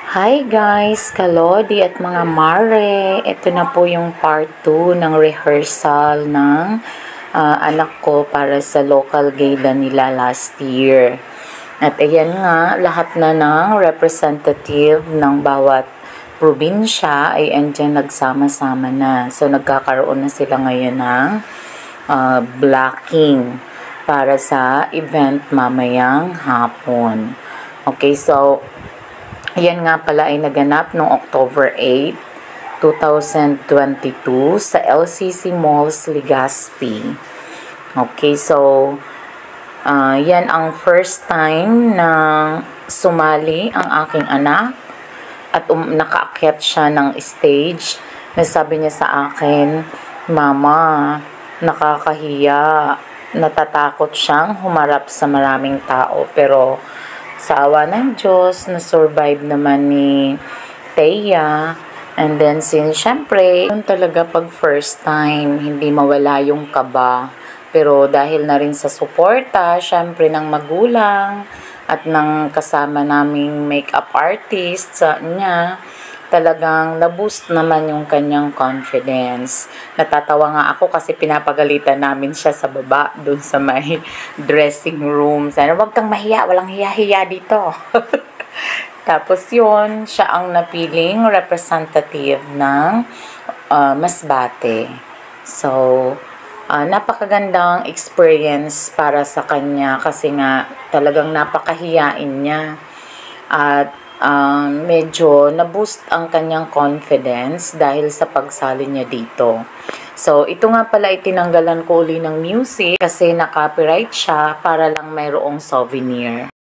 Hi guys, Kalodi at mga Mare. Ito na po yung part 2 ng rehearsal ng anak ko para sa local gala nila last year. At ayan nga, lahat na ng representative ng bawat probinsya ay andyan nagsama-sama na. So nagkakaroon na sila ngayon ng blocking para sa event mamayang hapon. Okay, so yan nga pala ay naganap noong October 8, 2022 sa LCC Malls, Legazpi. Okay, so yan ang first time na sumali ang aking anak at nakaakyat siya ng stage. Nasabi niya sa akin, "Mama, nakakahiya." Natatakot siyang humarap sa maraming tao, pero sa awa ng Diyos, na-survive naman ni Thea. And then, syempre, yun talaga pag first time, hindi mawala yung kaba. Pero dahil na rin sa suporta, syempre, ng magulang at ng kasama naming makeup artist sa niya, talagang na-boost naman yung kanyang confidence. Natatawa nga ako kasi pinapagalitan namin siya sa baba, dun sa may dressing room. Sana, wag kang mahiya, walang hiya-hiya dito. Tapos yun, siya ang napiling representative ng Masbate. So, napakagandang experience para sa kanya kasi nga talagang napakahiyain niya. At medyo na-boost ang kanyang confidence dahil sa pagsali niya dito. So, ito nga pala itinanggalan ko uli ng music kasi na-copyright siya para lang mayroong souvenir.